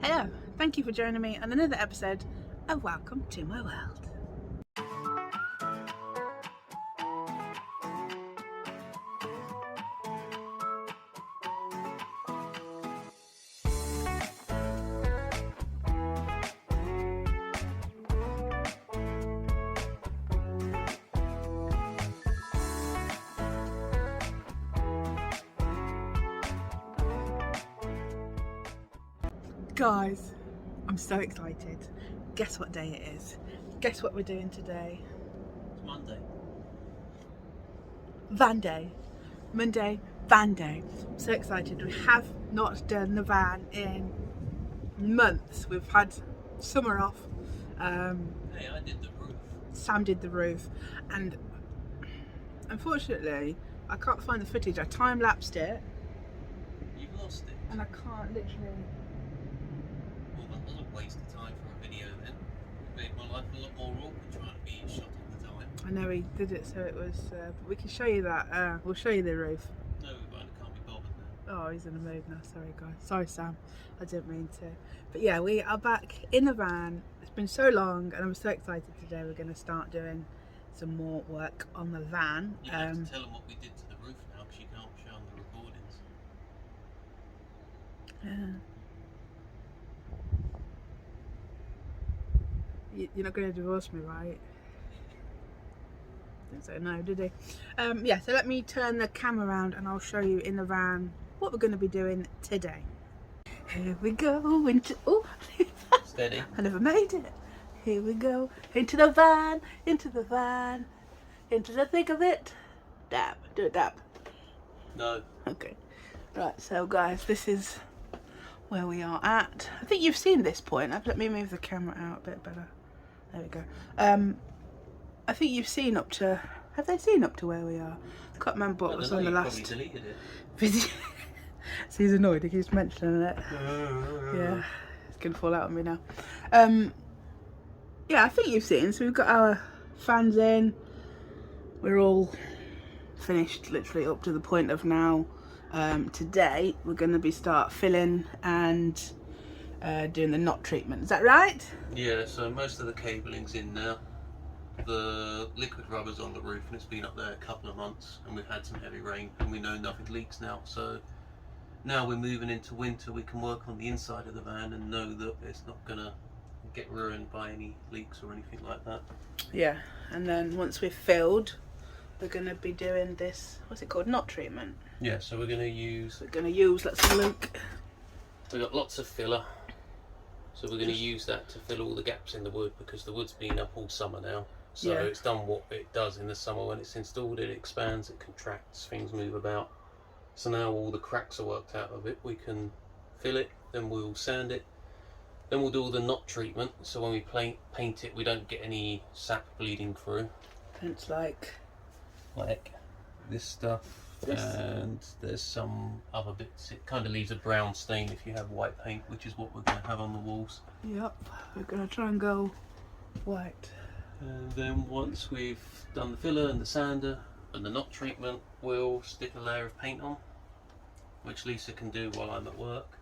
Hello, thank you for joining me on another episode of Welcome to My World. Guys, I'm so excited. Guess what day it is? Guess what we're doing today? It's Monday. Van day. Monday, van day. I'm so excited. We have not done the van in months. We've had summer off. Hey, I did the roof. Sam did the roof, and unfortunately I can't find the footage. I time-lapsed it. You've lost it. And I can't literally... Well, that was a waste of time for a video then. It made my life a lot more awkward trying to be shot all the time. I know he did it so it was, but we can show you that. We'll show you the roof. No, we won't. I can't be bothered now. Oh, he's in a mood now. Sorry, guys. Sorry, Sam. I didn't mean to. But yeah, we are back in the van. It's been so long, and I'm so excited today. We're going to start doing some more work on the van. You have to tell them what we did to the roof now, because you can't show them the recordings. You're not going to divorce me, right? Didn't say no, did he? Yeah, so let me turn the camera around and I'll show you in the van what we're going to be doing today. Here we go into... Oh, Steady. I never made it. Here we go into the van, into the van, into the thick of it. Dab, do a dab. No. Okay. Right, so guys, this is where we are at. I think you've seen this point. Let me move the camera out a bit better. There we go. I think you've seen up to... Have they seen up to where we are? I can't remember what was on the last deleted it. video. So he's annoyed, he keeps mentioning it. Yeah, it's going to fall out on me now. Yeah, I think you've seen. So we've got our fans in. We're all finished literally up to the point of now. Today we're going to be start filling and doing the knot treatment. Is that right? Yeah, so most of the cabling's in now. The liquid rubber's on the roof and it's been up there a couple of months, and we've had some heavy rain and we know nothing leaks now. So now we're moving into winter, we can work on the inside of the van and know that it's not going to get ruined by any leaks or anything like that. Yeah, and then once we've filled, we're going to be doing this, what's it called, knot treatment? Yeah, so we're going to use... Let's have a look. We've got lots of filler, so we're going to use that to fill all the gaps in the wood, because the wood's been up all summer now. So yeah. It's done what it does in the summer. When it's installed, it expands, it contracts, things move about. So now all the cracks are worked out of it, we can fill it, then we'll sand it, then we'll do all the knot treatment, so when we paint it we don't get any sap bleeding through. It's like This stuff, and there's some other bits. It kind of leaves a brown stain if you have white paint, which is what we're going to have on the walls. Yep, we're going to try and go white. And then once we've done the filler and the sander and the knot treatment, we'll stick a layer of paint on, which Lisa can do while I'm at work.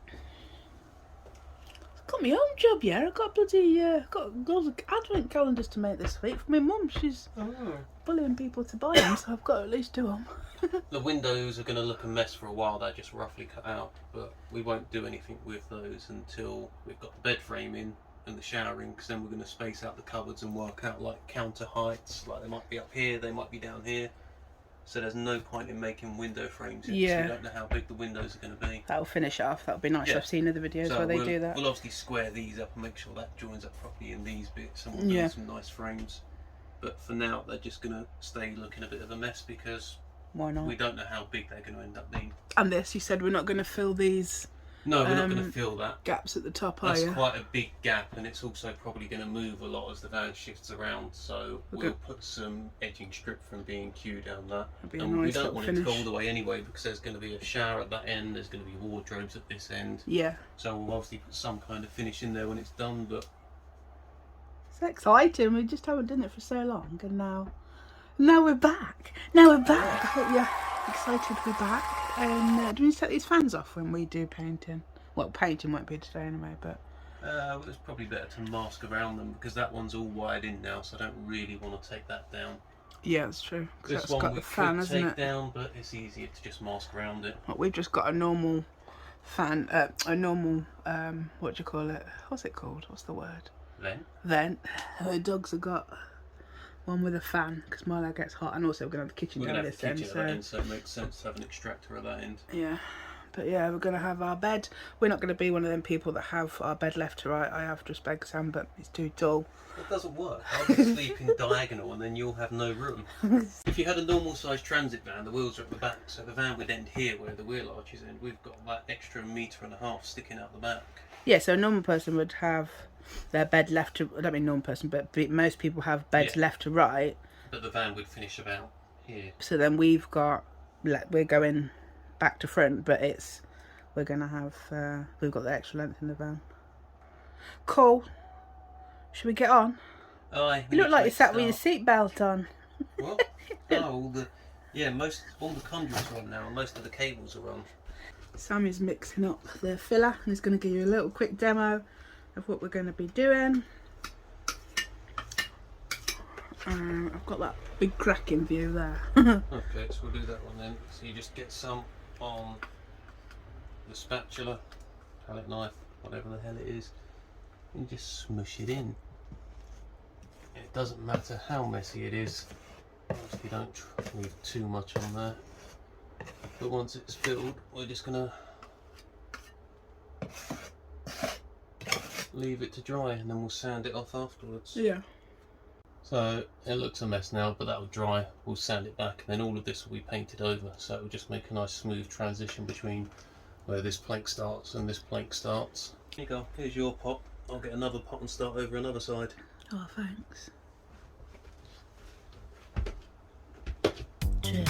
I've got my own job, yeah. I've got bloody got loads of advent calendars to make this week for my mum. She's bullying people to buy them, so I've got to at least do them. The windows are going to look a mess for a while. They're just roughly cut out, but we won't do anything with those until we've got the bed frame in and the showering, because then we're going to space out the cupboards and work out like counter heights, like they might be up here, they might be down here. So there's no point in making window frames yet, because we don't know how big the windows are going to be. That'll finish it off. That'll be nice. Yeah. I've seen other videos where they do that. We'll obviously square these up and make sure that joins up properly in these bits, and we'll do some nice frames. But for now, they're just going to stay looking a bit of a mess, because why not? We don't know how big they're going to end up being. And this, you said we're not going to fill these... No, we're not going to fill that. Gaps at the top, are you? That's quite a big gap, and it's also probably going to move a lot as the van shifts around. So we'll put some edging strip from B&Q down there. And we don't want it to go all the way anyway, because there's going to be a shower at that end, there's going to be wardrobes at this end. Yeah. So we'll obviously put some kind of finish in there when it's done, but... It's exciting, we just haven't done it for so long, and now we're back. Now we're back. I hope you're excited we're back. And do we set these fans off when we do painting? Well, painting won't be today anyway, but... It's probably better to mask around them because that one's all wired in now, so I don't really want to take that down. Yeah, that's true. This That's one got we the fan, could hasn't take it? down, but it's easier to just mask around it. Well, we've just got a normal fan, a normal, what do you call it? What's it called? What's the word? Vent. The dogs have got one with a fan because Milo gets hot, and also we're going to have the kitchen down this end. So it makes sense to have an extractor at that end. Yeah. But yeah, we're going to have our bed. We're not going to be one of them people that have our bed left to right. I have just beg Sam, but it's too tall. It doesn't work. I'll just sleep in diagonal and then you'll have no room. If you had a normal sized transit van, the wheels are at the back, so the van would end here where the wheel arches end. We've got that extra 1.5 meters sticking out the back. Yeah, so a normal person would have their bed left to... I don't mean normal person, but most people have beds left to right. But the van would finish about here. So then we've got... We're going back to front, but it's... We're going to have... we've got the extra length in the van. Cool. Should we get on? Aye. You look like you sat with your seatbelt on. What? Oh, all the conduits are on now, and most of the cables are on. Sammy's mixing up the filler and he's going to give you a little quick demo of what we're going to be doing. I've got that big cracking view there. Okay, so we'll do that one then. So you just get some on the spatula, palette knife, whatever the hell it is, and just smush it in. It doesn't matter how messy it is, if you don't leave too much on there. But once it's filled, we're just gonna leave it to dry and then we'll sand it off afterwards. Yeah. So it looks a mess now, but that'll dry. We'll sand it back, and then all of this will be painted over, so it will just make a nice smooth transition between where this plank starts and this plank starts. Here you go, here's your pot. I'll get another pot and start over another side. Oh, thanks. Cheers.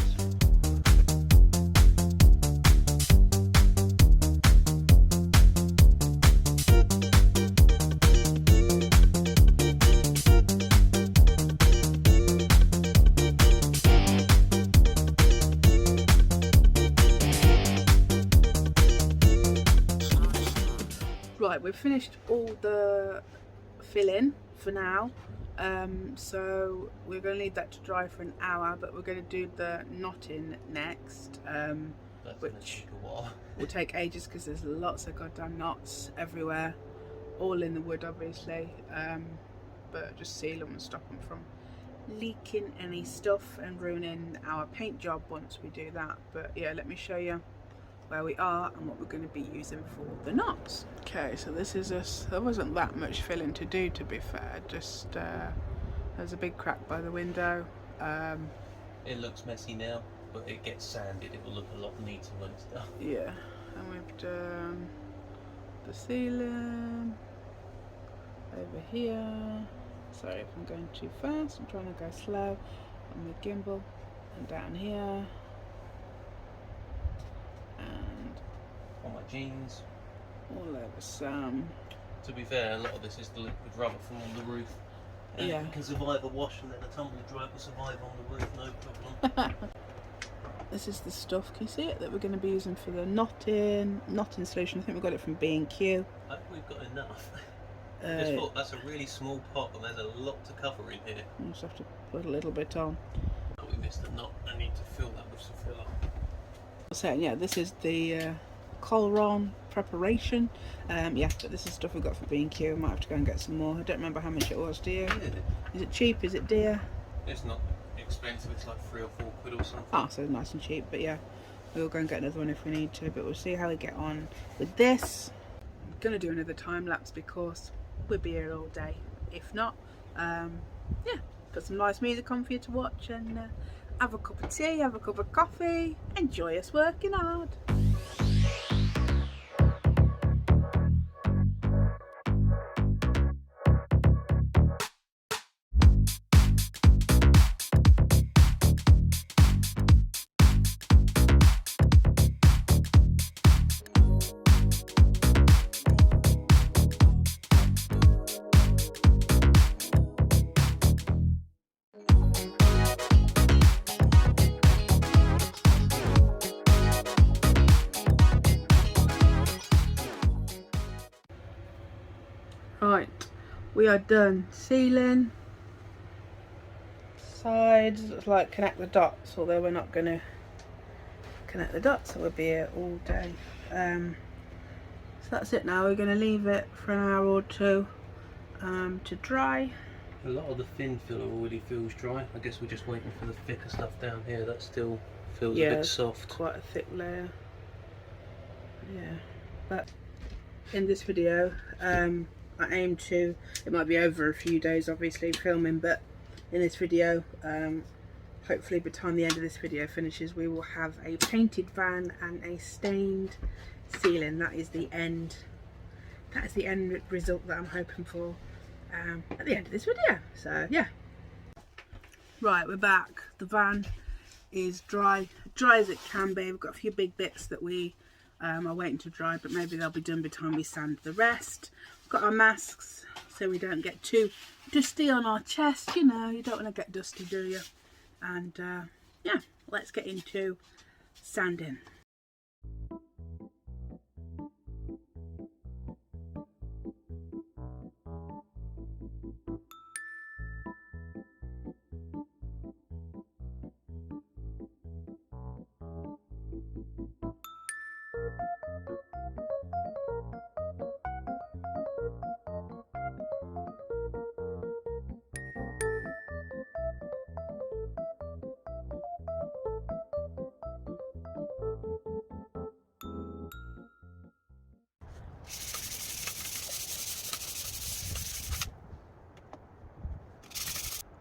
Right, we've finished all the filling for now, so we're going to leave that to dry for an hour, but we're going to do the knotting next, which will take ages because there's lots of goddamn knots everywhere, all in the wood obviously, but just seal them and stop them from leaking any stuff and ruining our paint job once we do that. But yeah, let me show you where we are and what we're going to be using for the knots. Okay, so this is there wasn't that much filling to do, to be fair, just there's a big crack by the window. It looks messy now, but it gets sanded, it will look a lot neater when it's done. Yeah, and we've done the ceiling over here. Sorry if I'm going too fast, I'm trying to go slow on the gimbal, and down here. On my jeans. All over Sam. To be fair, a lot of this is the liquid rubber from on the roof. And yeah. It can survive a wash, and then a tumble dry will survive on the roof, no problem. This is the stuff, can you see it, that we're going to be using for the knotting solution. I think we got it from B&Q. I think we've got enough. I just thought that's a really small pot, and there's a lot to cover in here. You just have to put a little bit on. Oh, we missed a knot. I need to fill that with some filler. So yeah, this is the Colron preparation. Yeah, but this is stuff we got for B&Q. We might have to go and get some more. I don't remember how much it was, do you? Is it cheap? Is it dear? It's not expensive, it's like 3 or 4 quid or something. Ah, so nice and cheap, but yeah, we'll go and get another one if we need to, but we'll see how we get on with this. I'm gonna do another time lapse because we'll be here all day. If not, yeah, put some nice music on for you to watch and have a cup of tea, have a cup of coffee, enjoy us working hard. Right, we are done ceiling, sides, looks like connect the dots, although we're not going to connect the dots, so we'll be here all day. So that's it now. We're going to leave it for an hour or two to dry. A lot of the thin filler already feels dry. I guess we're just waiting for the thicker stuff down here that still feels a bit soft. Quite a thick layer. Yeah, but in this video I aim to, it might be over a few days obviously filming, but in this video hopefully by the time the end of this video finishes we will have a painted van and a stained ceiling. That is the end result that I'm hoping for at the end of this video. So yeah, right, we're back. The van is dry as it can be. We've got a few big bits that we are waiting to dry, but maybe they'll be done by the time we sand the rest. We've got our masks so we don't get too dusty on our chest. You know, you don't want to get dusty, do you? And yeah, let's get into sanding.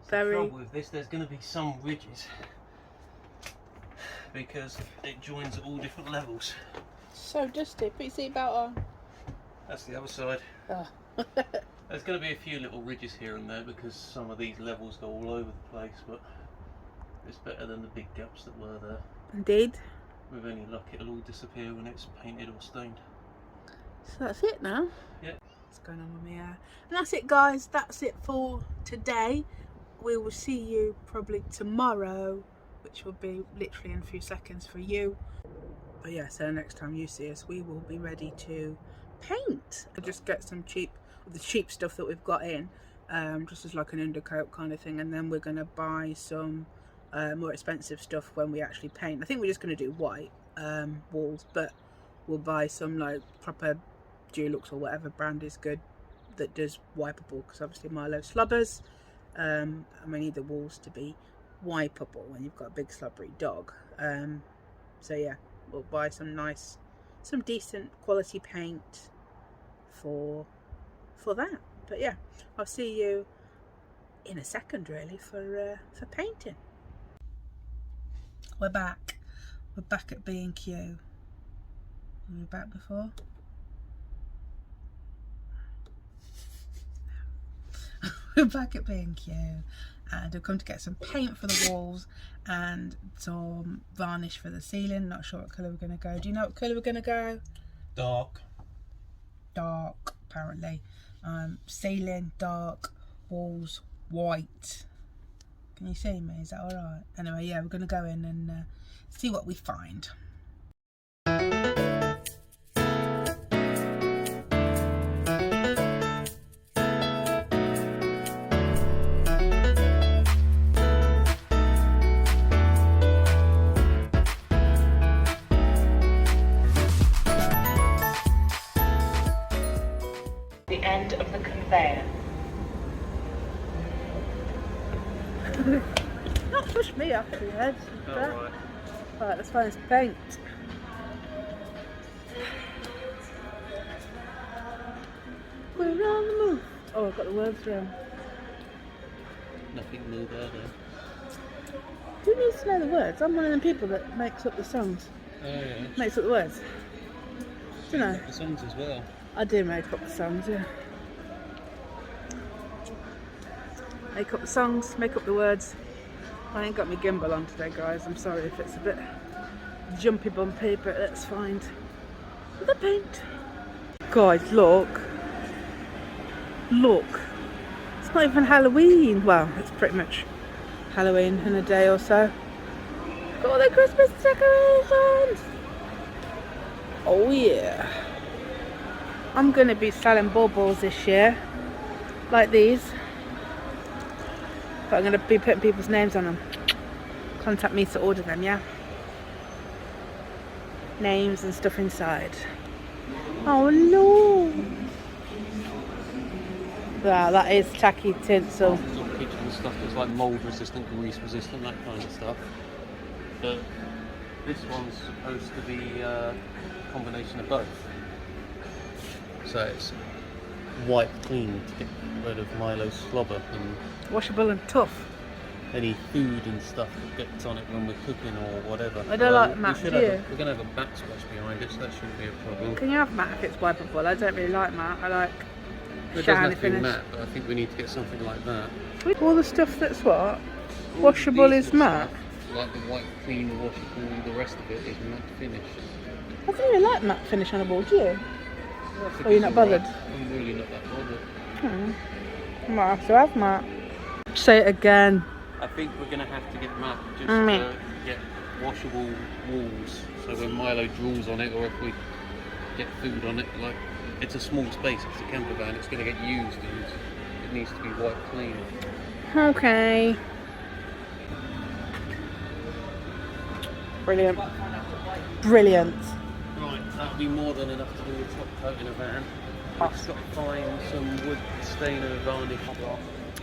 The trouble with this, there's going to be some ridges because it joins at all different levels. So dusty. Put your seatbelt on. That's the other side. Oh. There's going to be a few little ridges here and there because some of these levels go all over the place, but it's better than the big gaps that were there. Indeed. With any luck it'll all disappear when it's painted or stained. So that's it now. Yeah. What's going on with me? And that's it, guys. That's it for today. We will see you probably tomorrow, which will be literally in a few seconds for you. But yeah, so next time you see us, we will be ready to paint. I'll just get some the cheap stuff that we've got in, just as like an undercoat kind of thing, and then we're going to buy some more expensive stuff when we actually paint. I think we're just going to do white walls, but we'll buy some like proper Dulux or whatever brand is good that does wipeable, because obviously Milo slobbers. And we need the walls to be wipeable when you've got a big slobbery dog. So yeah, we'll buy some decent quality paint for that. But yeah, I'll see you in a second really for painting. We're back at B&Q. Were we back before? We're back at B&Q and I've come to get some paint for the walls and some varnish for the ceiling. Not sure what colour we're going to go. Do you know what colour we're going to go? Dark, apparently. Ceiling dark, walls white. Can you see me? Is that alright? Anyway, yeah, we're going to go in and see what we find. The end of the conveyor. Not push me off the edge. alright. Right, let's find this paint. We're on the move. Oh, I've got the words wrong. Nothing new there then. Who needs to know the words? I'm one of them people that makes up the songs. Oh yeah. Makes up the words. Do you know? The songs as well. I do make up the songs, yeah. Make up the songs, make up the words. I ain't got my gimbal on today, guys. I'm sorry if it's a bit jumpy bumpy, but let's find the paint. Guys, look. Look. It's not even Halloween. Well, it's pretty much Halloween in a day or so. Got all the Christmas decorations. Oh yeah. I'm going to be selling baubles this year. like these. But I'm going to be putting people's names on them. Contact me to order them, yeah? Names and stuff inside. Oh no! Wow, that is tacky tinsel. It's all kitchen stuff that's like mould resistant, grease resistant, that kind of stuff. But this one's supposed to be a combination of both. So it's wipe clean to get rid of Milo's slobber and Washable and tough. any food and stuff that gets on it when we're cooking or whatever. I don't like matte, do you? We're going to have a backsplash behind it, so that shouldn't be a problem. Can you have matte if it's wipeable? I don't really like matte. I like It doesn't shiny have to be finish. matte, but I think we need to get something like that. All the stuff that's what? Washable is matte? Like the white, clean, washable, the rest of it is matte finish. I don't really like matte finish on a board, do you? I think Or you're it's not alright. bothered? I'm really not that bothered. I might have to have matte. Say it again. I think we're going to have to get matte just Meh. to get washable walls. So when Milo drools on it, or if we get food on it, like it's a small space, it's a campervan, it's going to get used and it needs to be wiped clean. Okay. Brilliant. Brilliant. Right, that'll be more than enough to do the top coat in a van. I've just got to find some wood stain and varnish.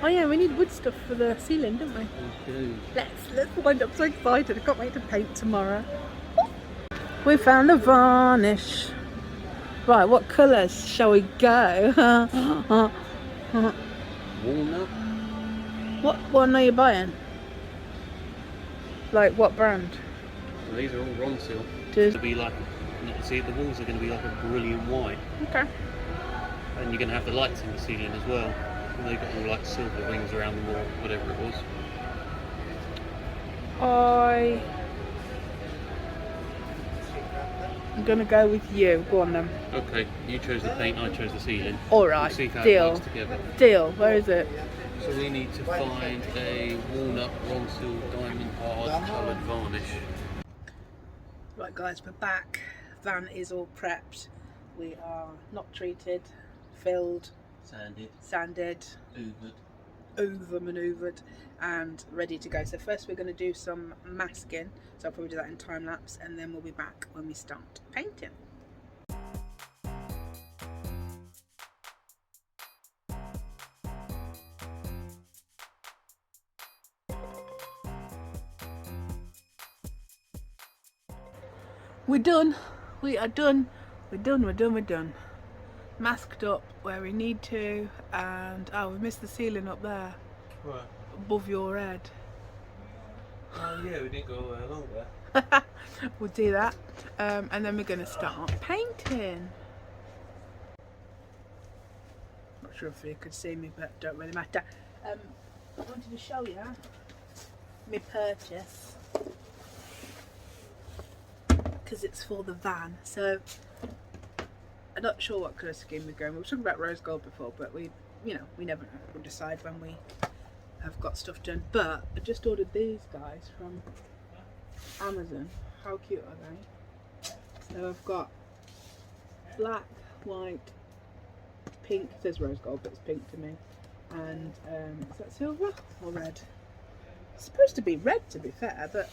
Oh yeah, we need wood stuff for the ceiling, don't we? We do. Let's wind up. So excited. I can't wait to paint tomorrow. We found the varnish. Right, what colours shall we go? Walnut. What one are you buying? Like what brand? Well, these are all Ronsil. Does- It'll be like, see, the walls are going to be like a brilliant white. Okay. And you're going to have the lights in the ceiling as well. And they've got all like silver rings around the wall, whatever it was. I'm gonna go with you. Go on then. Okay, you chose the paint, I chose the ceiling. All right. We'll see how it Deal. works together. Deal. Where is it? So we need to find a walnut Ronsil diamond hard coloured varnish. Right, guys, we're back. Van is all prepped. We are not treated, filled, sanded, over manoeuvred, and ready to go. So first we're going to do some masking. So I'll probably do that in time lapse, and then we'll be back when we start painting. We're done. We are done. We're done. Masked up where we need to, and oh, we missed the ceiling up there Right. above your head. Oh yeah, we didn't go all the way along there. We'll do that, and then we're going to start painting. Not sure if you could see me, but don't really matter. I wanted to show you my purchase because it's for the van. So I'm not sure what colour scheme we're going. We were talking about rose gold before, but we never know. We'll decide when we have got stuff done. But I just ordered these guys from Amazon. How cute are they? So I've got black, white, pink. It says rose gold, but it's pink to me. And is that silver or red? It's supposed to be red, to be fair, but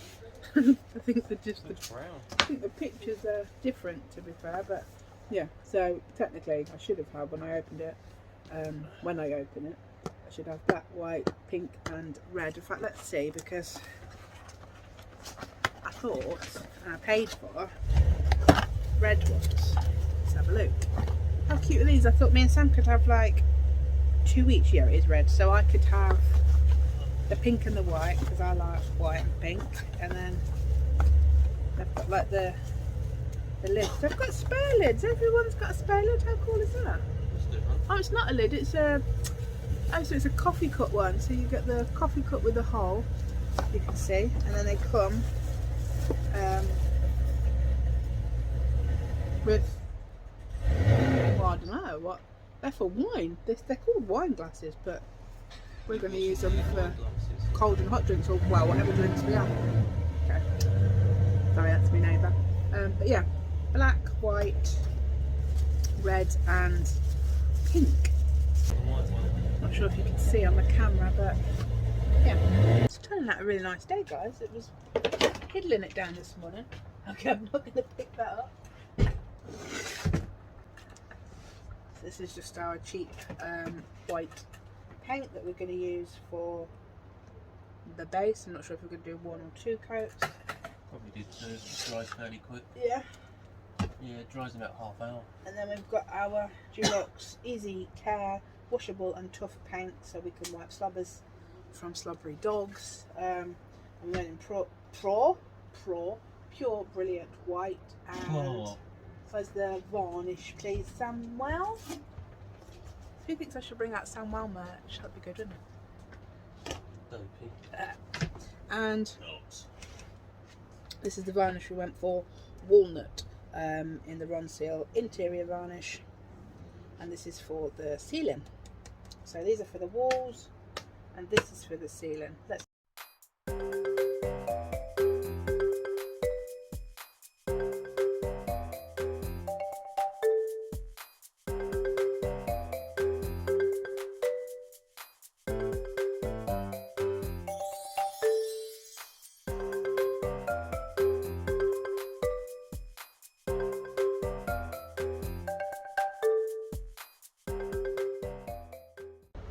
I think I think the pictures are different, to be fair. But yeah, so technically I should have had when I opened it. When I open it, I should have black, white, pink, and red. In fact, let's see, because I thought and I paid for red ones. Let's have a look. How cute are these? I thought me and Sam could have like 2 each. Yeah, it is red, so I could have the pink and the white because I like white and pink, and then they've got like the lids. They've got spare lids. Everyone's got a spare lid. How cool is that? Oh, it's not a lid. It's a so it's a coffee cup one. So you get the coffee cup with the hole. You can see, and then they come with, well, I don't know what they're for. Wine. They're called wine glasses, but we're going to use them for cold and hot drinks, or well, whatever drinks we have. Okay. Sorry, that's my neighbour. But yeah, black, white, red, and pink. sure if you can see on the camera, but yeah, it's turning out a really nice day, guys. It was piddling it down this morning. Okay, I'm not going to pick that up. This is just our cheap white paint that we're going to use for the base. I'm not sure if we're going to do 1 or 2 coats. Probably do 2, it dries fairly quick. Yeah. Yeah, it dries in about half hour. And then we've got our Dulux Easy Care washable and tough paint, so we can wipe slobbers from slobbery dogs. And then in pure brilliant white. And as the varnish, please, Samuel. Who thinks I should bring out Samuel merch? That'd be good, wouldn't it? Dopey. And this is the varnish we went for, walnut, in the Ronseal interior varnish, and this is for the ceiling. So these are for the walls, and this is for the ceiling. Let's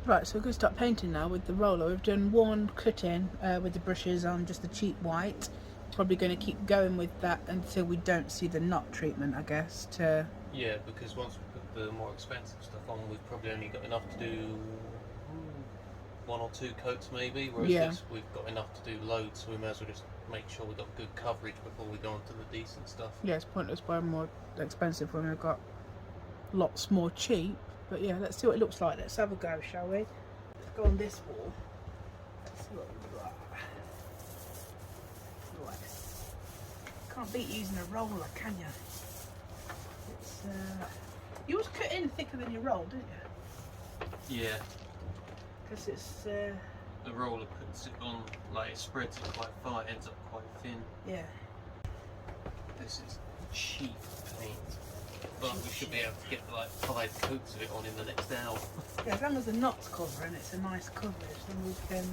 Right, so we're going to start painting now with the roller. We've done one cut-in with the brushes on just the cheap white. Probably going to keep going with that until we don't see the knot treatment, I guess. Yeah, because once we put the more expensive stuff on, we've probably only got enough to do 1 or 2 coats maybe, whereas this we've got enough to do loads, so we may as well just make sure we've got good coverage before we go on to the decent stuff. Yeah, it's pointless buying more expensive when we've got lots more cheap. But yeah, let's see what it looks like. Let's have a go, shall we? Let's go on this wall. Let's see what we got. Right. Can't beat using a roller, can you? It's you always cut in thicker than you roll, don't you? Yeah. Because it's the roller puts it on, like it spreads it quite far, it ends up quite thin. Yeah. This is cheap paint. But we should be able to get like 5 coats of it on in the next hour. Yeah, as long as the knot's covering, it's a nice coverage, then we can...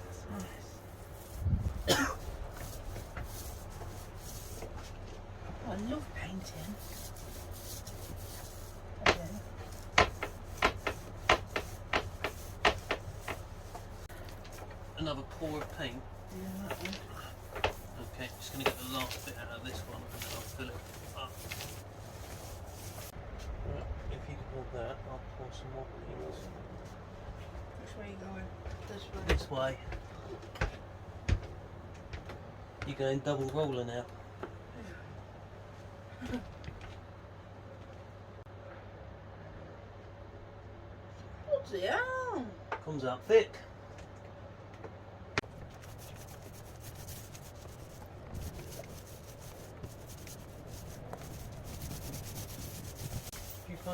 It's nice. Oh, I love painting. Another pour of paint. Yeah, that one. Okay, just going to get the last bit out of this one and then I'll fill it up. Right, if you can hold that, I'll pour some more paint. Which way are you going? This way. This way. You're going double roller now. Bloody hell! Comes out thick.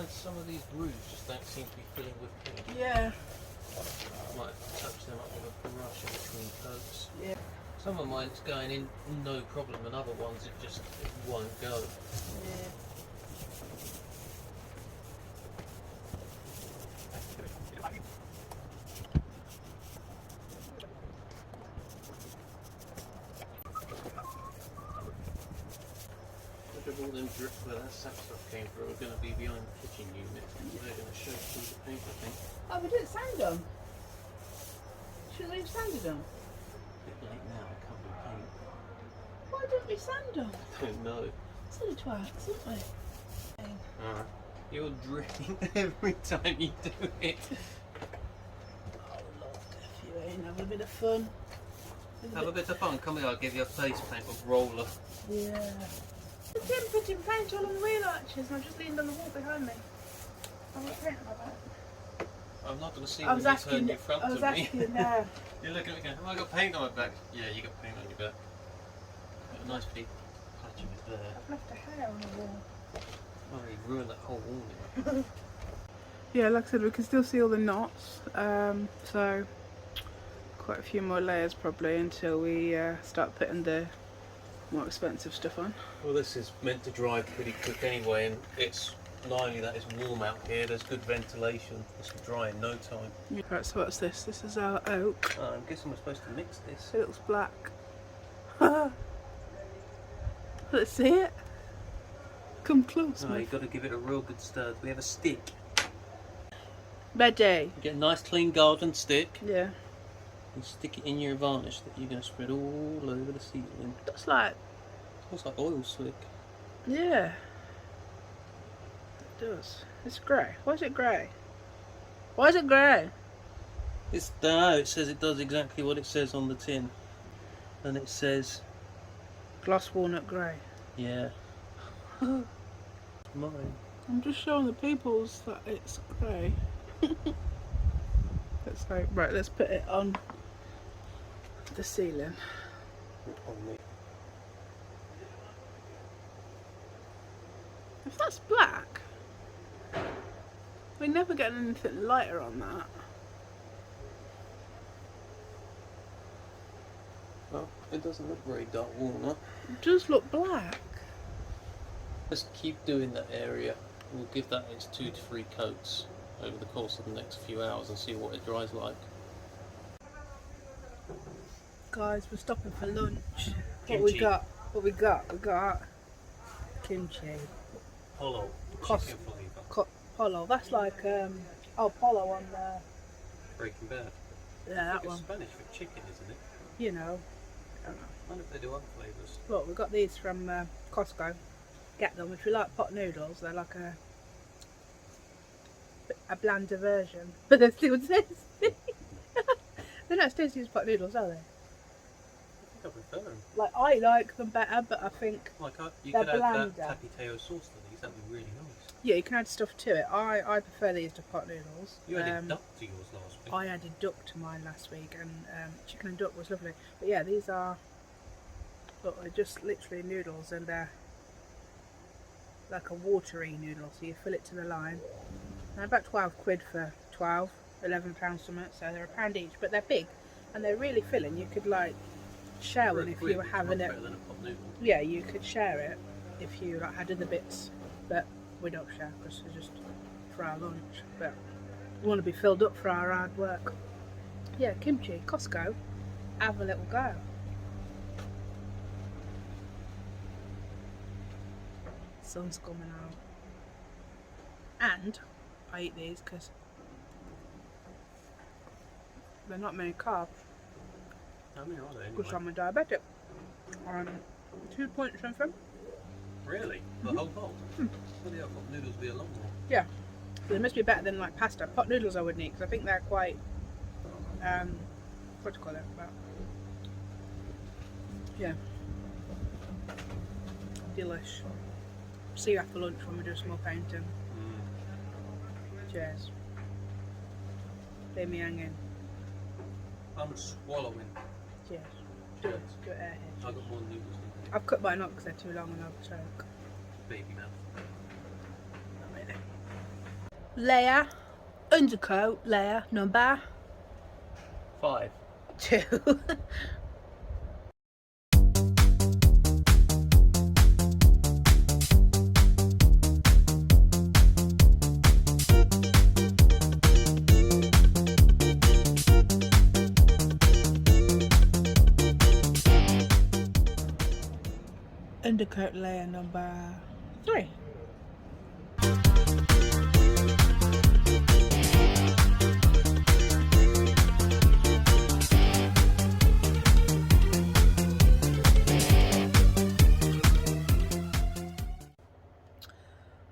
Some of these roofs just don't seem to be filling with paint. Yeah. Might touch them up with a brush in between coats. Yeah. Some of mine's going in no problem, and other ones it won't go. Yeah. All them drip where that sap stuff came through are going to be behind the kitchen unit. They're going to show through the paint, I think. Oh, we didn't sand them. Shouldn't we have sanded them? A bit late now, I can't do paint. Why didn't we sand them? I don't know. Silly twats, aren't we? Alright. You're dripping every time you do it. Oh Lord, if you ain't have a bit of fun. Have a bit of fun. Come here, I'll give you a face paint with roller. Yeah. I've been putting paint all on the wheel arches and I've just leaned on the wall behind me. I've got paint on my back. I'm not going to see when you turn your front to me. I was asking, no. You're looking at me going, have I got paint on my back? Yeah, you got paint on your back. Got a nice big patch of it there. I've left a hair on the wall. Oh, you ruined that whole wall now. Yeah, like I said, we can still see all the knots. So quite a few more layers probably until we start putting the more expensive stuff on. Well, this is meant to dry pretty quick anyway, and it's not only that it's warm out here, there's good ventilation. This will dry in no time. Right, so what's this? This is our oak. I'm guessing we're supposed to mix this. It looks black. Let's see it. Come close, No, you've got to give it a real good stir. We have a stick. Ready? Get a nice clean garden stick Yeah. and stick it in your varnish that you're going to spread all over the ceiling. That's like, Looks like oil slick. yeah. It does. It's grey. Why is it grey? Why is it grey? It's no, it says it does exactly what it says on the tin. And it says, Gloss walnut grey. yeah. Mine. I'm just showing the peoples that it's grey. Let's go. Right, let's put it on the ceiling. On me. If that's black, we never get anything lighter on that. Well, it doesn't look very dark walnut. It does look black. Let's keep doing that area. We'll give that its 2 to 3 coats over the course of the next few hours and see what it dries like. Guys, we're stopping for lunch. What Kimchi. we got? What we got? We got kimchi. Polo. Cos- Chicken flavour. Polo. That's like polo on the. Breaking Bad. Yeah, that It's one. Spanish for chicken, isn't it? You know. I wonder if they do other flavours. Look, we got these from Costco. Get them if you like pot noodles. They're like a blander version, but they're still tasty. They're not as tasty as pot noodles, are they? I think I prefer them. Like I like them better, but I think Like you they're could add blander. that tapateo sauce to these. That'd be really nice. yeah, you can add stuff to it. I prefer these to pot noodles. You added duck to yours last week. I added duck to mine last week, and chicken and duck was lovely. But yeah, these are look, they're just literally noodles, and they're like a watery noodle. So you fill it to the line. And about 12 quid for 12, 11 pounds something. So they're £1 each, but they're big and they're really filling. You could like share one if you were having it. Better than a pot noodle. Yeah, you could share it if you like had other bits, but we don't share because it's just for our lunch. But we want to be filled up for our hard work. Yeah, kimchi, Costco, have a little go. Sun's coming out, and I eat these because they're not many carbs. How many are there Because anyway? I'm a diabetic. 2 points something. Really? The whole pot? Bloody hell, pot noodles be a lot more. Yeah, they must be better than like pasta. Pot noodles I wouldn't eat because I think they're quite what do you call it? But, yeah, delish. See you after lunch when we do some more painting. Cheers. Leave me hanging. I'm swallowing. Cheers. Do it. Do it airhead. I got more noodles than you. I've cut mine up because they're too long and I'll choke. Baby mouth. Not really. Layer, undercoat, layer number 5. 2. Undercoat layer number 3.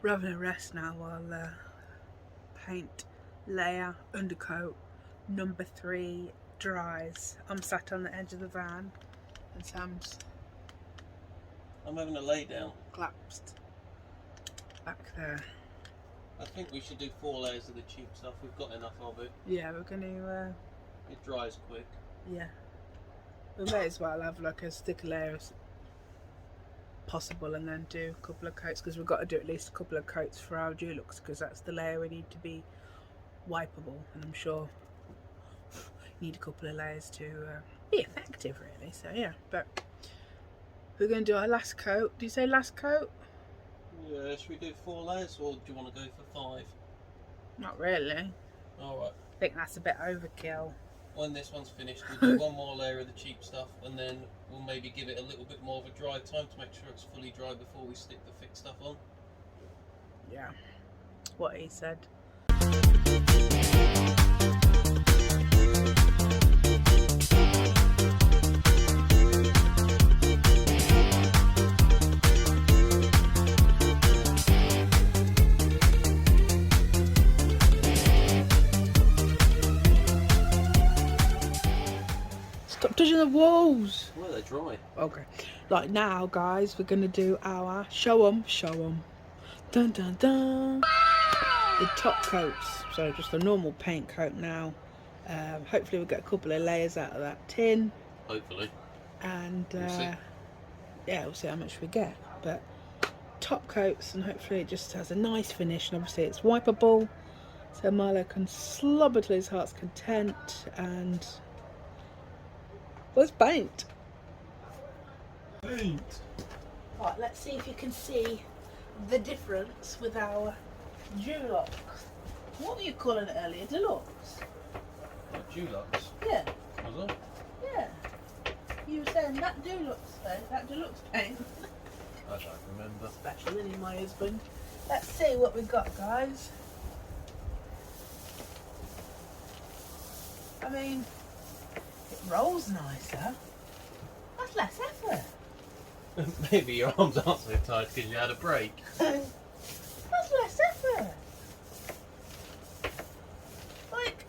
We're having a rest now while paint layer undercoat number 3 dries. I'm sat on the edge of the van and Sam's I'm having a lay down. collapsed back there. I think we should do 4 layers of the cheap stuff. We've got enough of it. Yeah, we're gonna It dries quick. yeah, we may as well have like as thick a layer as possible and then do a couple of coats because we've got to do at least a couple of coats for our Dulux because that's the layer we need to be wipeable, and I'm sure you need a couple of layers to be effective really. So yeah, but We're going to do our last coat. Do you say last coat? Yeah, should we do 4 layers or do you want to go for 5? Not really. Alright. I think that's a bit overkill. When this one's finished, we'll do 1 more layer of the cheap stuff and then we'll maybe give it a little bit more of a dry time to make sure it's fully dry before we stick the thick stuff on. Yeah, what he said. Stop touching the walls. Well, they're dry. Okay, like now guys, we're gonna do our show 'em. Dun dun dun. The top coats, so just a normal paint coat now. Hopefully we'll get a couple of layers out of that tin. Hopefully. And We'll see. yeah, we'll see how much we get. But top coats, and hopefully it just has a nice finish. And obviously it's wipeable, so Milo can slobber to his heart's content. And let's paint. Paint. Right, let's see if you can see the difference with our Dulux. What were you calling it earlier? Deluxe? Like Dulux. Yeah, Was it? yeah. You were saying that Dulux though, that Deluxe paint. I don't remember. Special, isn't he, my husband? Let's see what we've got, guys. I mean, it rolls nicer. That's less effort. Maybe your arms aren't so tight because you had a break. That's less effort. Like,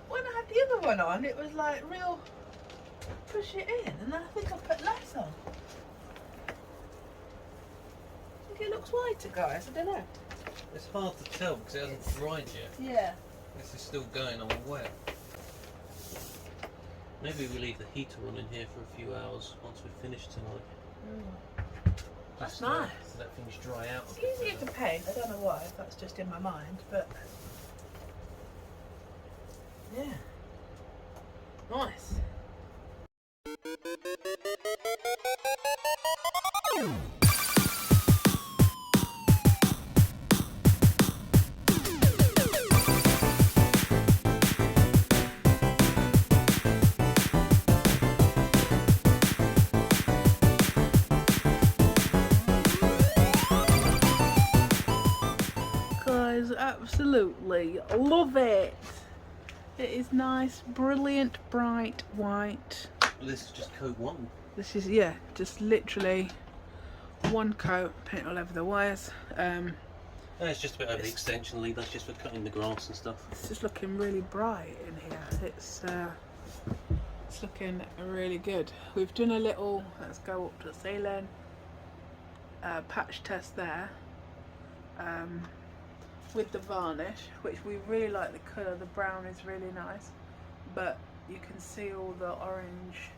when I had the other one on, it was like real push it in, and then I think I put less on. I think it looks whiter, guys. I don't know. It's hard to tell because it hasn't dried yet. Yeah. This is still going on wet. Maybe we leave the heater on in here for a few hours once we've finished tonight. That's Just, nice. Let things dry out. It's easier to paint. I don't know why. If that's just in my mind, but yeah, nice. Guys, absolutely love it. It is nice, brilliant, bright white. Well, this is just coat 1. This is, yeah, just literally one coat, paint all over the wires. And it's just a bit over the extension lead. That's just for cutting the grass and stuff. It's just looking really bright in here. It's looking really good. We've done a little, let's go up to the ceiling, patch test there. With the varnish, which we really like the colour. The brown is really nice, but you can see all the orange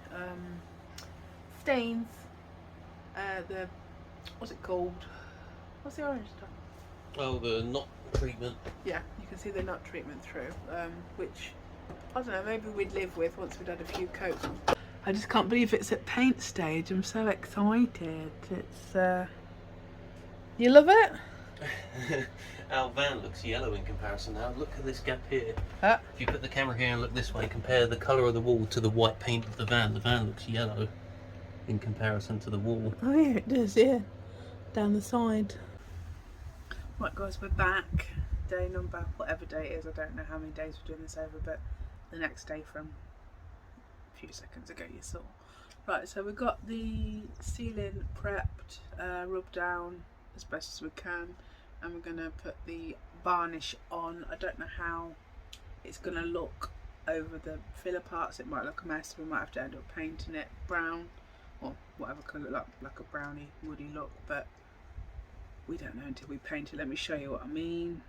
stains. The, what's it called? What's the orange stuff? Oh, the knot treatment. Yeah, you can see the knot treatment through, which I don't know, maybe we'd live with once we'd had a few coats on. I just can't believe it's at paint stage. I'm so excited. It's you love it? Our van looks yellow in comparison now. Look at this gap here. Huh? If you put the camera here and look this way, compare the colour of the wall to the white paint of the van. The van looks yellow in comparison to the wall. Oh yeah, it does, yeah. Down the side. Right guys, we're back. Day number, whatever day it is, I don't know how many days we're doing this over, but the next day from a few seconds ago you saw. Right, so we've got the ceiling prepped, rubbed down as best as we can, and we're going to put the varnish on. I don't know how it's going to look over the filler parts. It might look a mess. We might have to end up painting it brown or whatever colour, like a browny woody look, but we don't know until we paint it. Let me show you what I mean.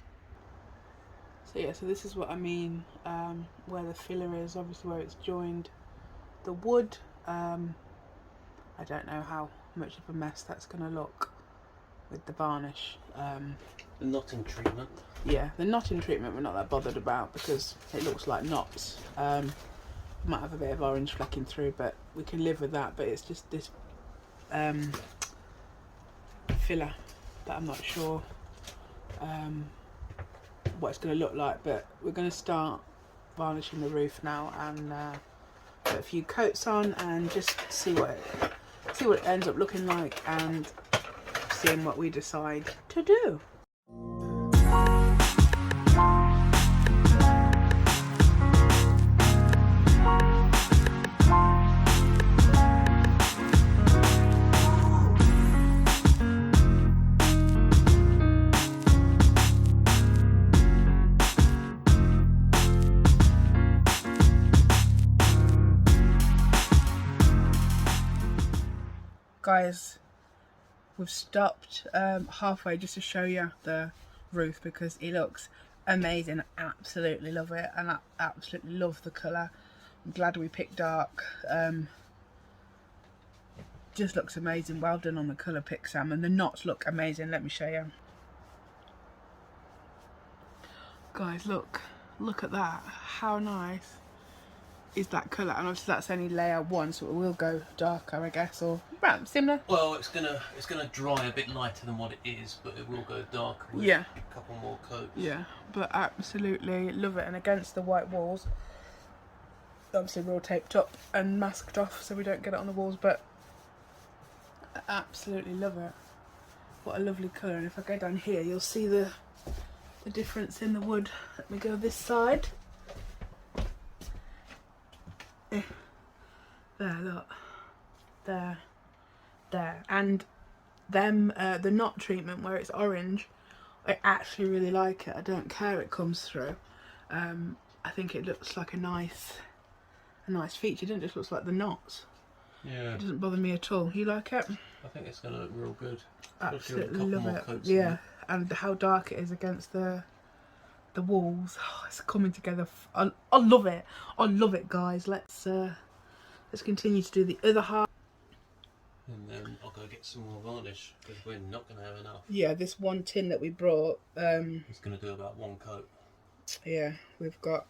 So yeah, so this is what I mean, where the filler is, obviously where it's joined the wood. I don't know how much of a mess that's going to look with the varnish. The knotting treatment. Yeah, the knotting treatment we're not that bothered about because it looks like knots. Might have a bit of orange flecking through, but we can live with that. But it's just this filler that I'm not sure what it's going to look like, but we're going to start varnishing the roof now and put a few coats on and just see what it ends up looking like and seeing what we decide to do. Guys, we've stopped halfway just to show you the roof because it looks amazing. I absolutely love it and I absolutely love the colour. I'm glad we picked dark. Just looks amazing. Well done on the colour pick, Sam, and the knots look amazing. Let me show you. Guys, look at that. How nice is that colour? And obviously that's only layer 1, so it will go darker, I guess, or similar. Well, it's gonna dry a bit lighter than what it is, but it will go darker with a couple more coats. Yeah, but absolutely love it. And against the white walls, obviously we're all taped up and masked off so we don't get it on the walls, but I absolutely love it. What a lovely colour. And if I go down here, you'll see the difference in the wood. Let me go this side. There, look, there, and them the knot treatment where it's orange, I actually really like it. I don't care it comes through. I think it looks like a nice feature. It just looks like the knots. Yeah, it doesn't bother me at all. You like it? I think it's gonna look real good. Absolutely love it. Yeah, and how dark it is against the walls. Oh, it's coming together. I love it. I love it, guys. Let's continue to do the other half. And then I'll go get some more varnish because we're not going to have enough. Yeah, this one tin that we brought. It's going to do about 1 coat. Yeah, we've got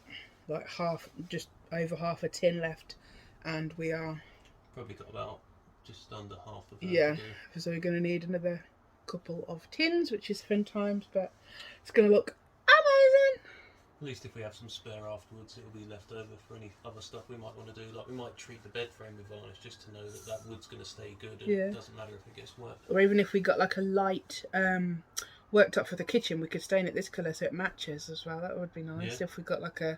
like just over half a tin left, and we are probably got about just under half of that. Yeah, so we're going to need another couple of tins, which is fun times, but it's going to look amazing. At least if we have some spare afterwards, it'll be left over for any other stuff we might want to do. Like we might treat the bed frame with varnish just to know that wood's going to stay good and it doesn't matter if it gets wet. Or even if we got like a light worktop for the kitchen, we could stain it this colour so it matches as well. That would be nice. If we got like a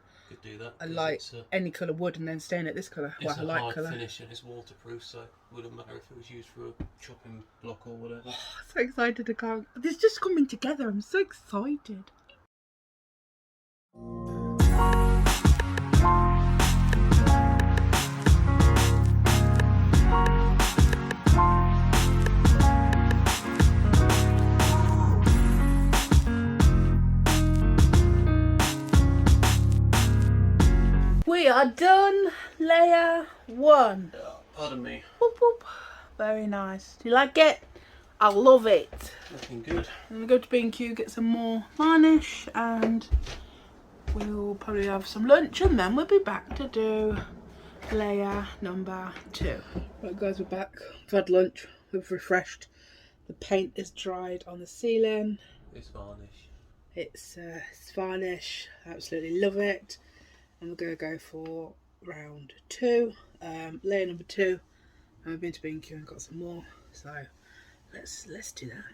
light, any colour wood and then stain it this colour. It's a light colour. Finish and it's waterproof, so it wouldn't matter if it was used for a chopping block or whatever. Oh, so excited to come. This is just coming together. I'm so excited. We are done. Layer 1. Pardon me. Whoop, whoop. Very nice. Do you like it? I love it. Looking good. I'm going to go to B&Q, get some more varnish, and we'll probably have some lunch, and then we'll be back to do layer number 2. Right guys, we're back. We've had lunch. We've refreshed. The paint is dried on the ceiling. It's varnish. It's varnish. I absolutely love it. And we're going to go for round 2, layer number 2. And we've been to B&Q and got some more. So let's do that.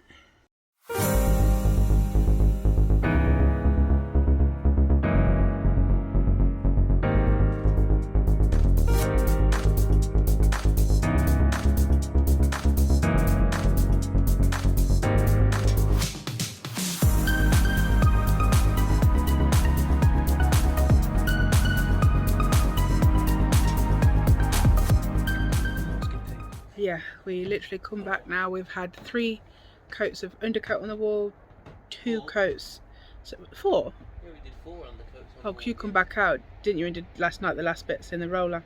Yeah, we literally come back now. We've had 3 coats of undercoat on the wall, 2 coats, so 4. Yeah, we did 4 undercoats. Oh, because you come back out, didn't you? And did last night the last bits in the roller.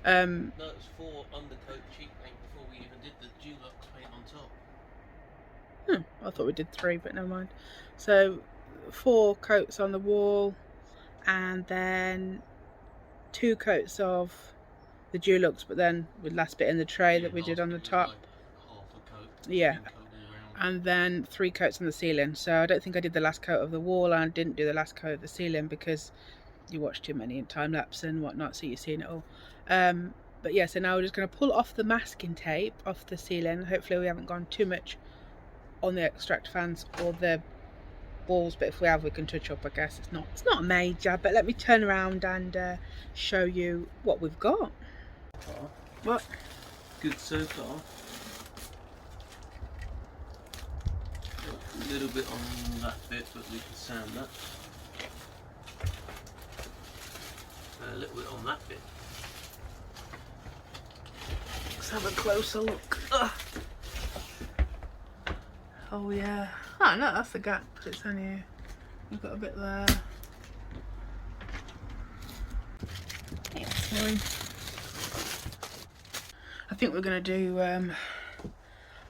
No, it was 4 undercoat cheap paint before we even did the Dulux paint on top. I thought we did 3, but never mind. So 4 coats on the wall, and then 2 coats of the Dulux, but then with last bit in the tray that we did on the top. Yeah. Pink coat all round. And then 3 coats on the ceiling. So I don't think I did the last coat of the wall, and I didn't do the last coat of the ceiling because you watched too many in time lapse and whatnot, so you've seen it all. But yeah, so now we're just going to pull off the masking tape off the ceiling. Hopefully we haven't gone too much on the extract fans or the walls, but if we have, we can touch up, I guess. It's not major, but let me turn around and show you what we've got. What? Good so far. A little bit on that bit, but we can sand that. A little bit on that bit. Let's have a closer look. Ugh. Oh yeah. Oh no, that's the gap. It's only, we've got a bit there. Yeah, sorry. I think we're gonna do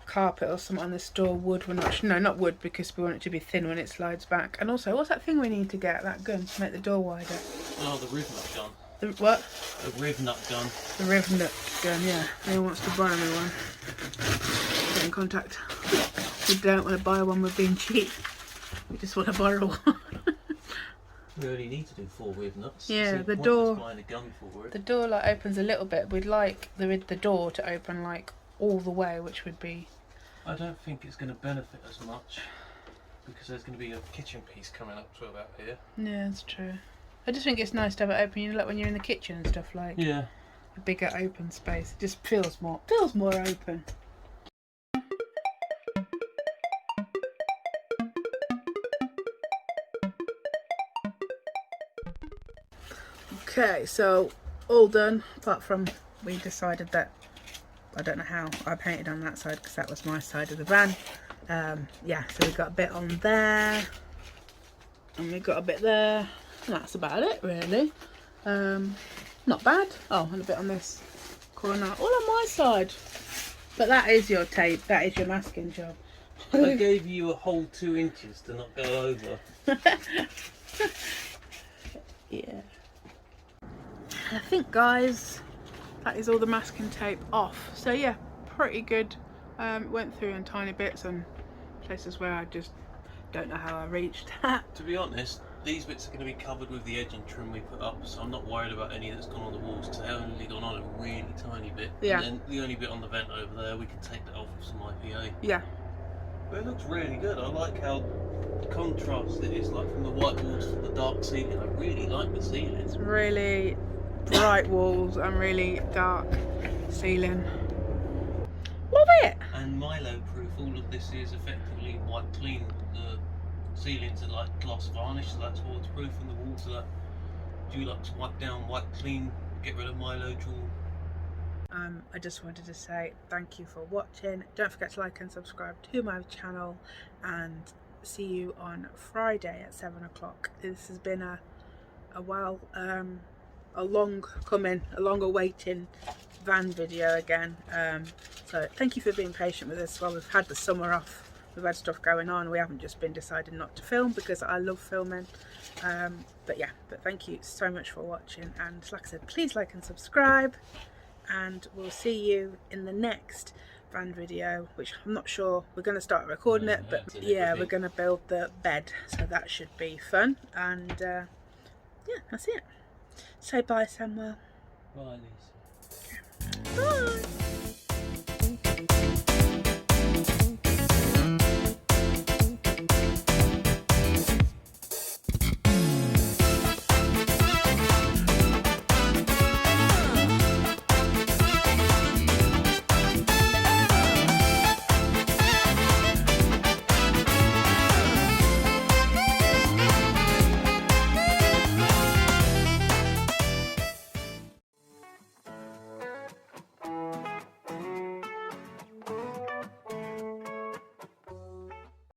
carpet or something on this door. Wood. We're not. No, not wood, because we want it to be thin when it slides back. And also, what's that thing we need to get? That gun to make the door wider. Oh, the riv nut gun. The what? The riv nut gun. The riv nut gun. Yeah. Anyone wants to borrow me one? Get in contact. We don't want to buy one. We're being cheap. We just want to borrow one. We only need to do 4 riv nuts. Yeah, See, the point door. is buying a gun for it. The door like opens a little bit. We'd like the door to open like all the way, which would be. I don't think it's going to benefit as much because there's going to be a kitchen piece coming up to about here. Yeah, that's true. I just think it's nice to have it open. You know, like when you're in the kitchen and stuff, like Yeah. a bigger open space. It just feels more open. Okay, so all done, apart from we decided that, I don't know how, I painted on that side because that was my side of the van. Yeah, so we got a bit on there, and we got a bit there, and that's about it really. Not bad. Oh, and a bit on this corner, all on my side. But that is your tape, that is your masking job. I gave you a whole 2 inches to not go over. Yeah. I think, guys, that is all the masking tape off. So yeah, pretty good. Went through in tiny bits and places where I just don't know how I reached. To be honest, these bits are going to be covered with the edging trim we put up, so I'm not worried about any that's gone on the walls because they've only gone on a really tiny bit. Yeah. And then the only bit on the vent over there, we can take that off with some IPA. Yeah. But it looks really good. I like how contrast it is, like from the white walls to the dark ceiling. I really like the ceiling. It's really bright walls and really dark ceiling. Love it! And Milo proof, all of this is effectively white clean. The ceilings are like gloss varnish, so that's waterproof, and the walls are like Dulux wipe down, white clean, get rid of Milo jewel. I just wanted to say thank you for watching. Don't forget to like and subscribe to my channel, and see you on Friday at 7 o'clock. This has been a while, a long coming, a long awaiting van video again. So thank you for being patient with us while we've had the summer off. We've had stuff going on. We haven't just been deciding not to film because I love filming. But yeah, but thank you so much for watching, and like I said, please like and subscribe, and we'll see you in the next van video, which I'm not sure, we're going to start recording it, but yeah, we're going to build the bed, so that should be fun. And yeah, that's it. Say bye, Samuel. Bye, Lisa. Bye.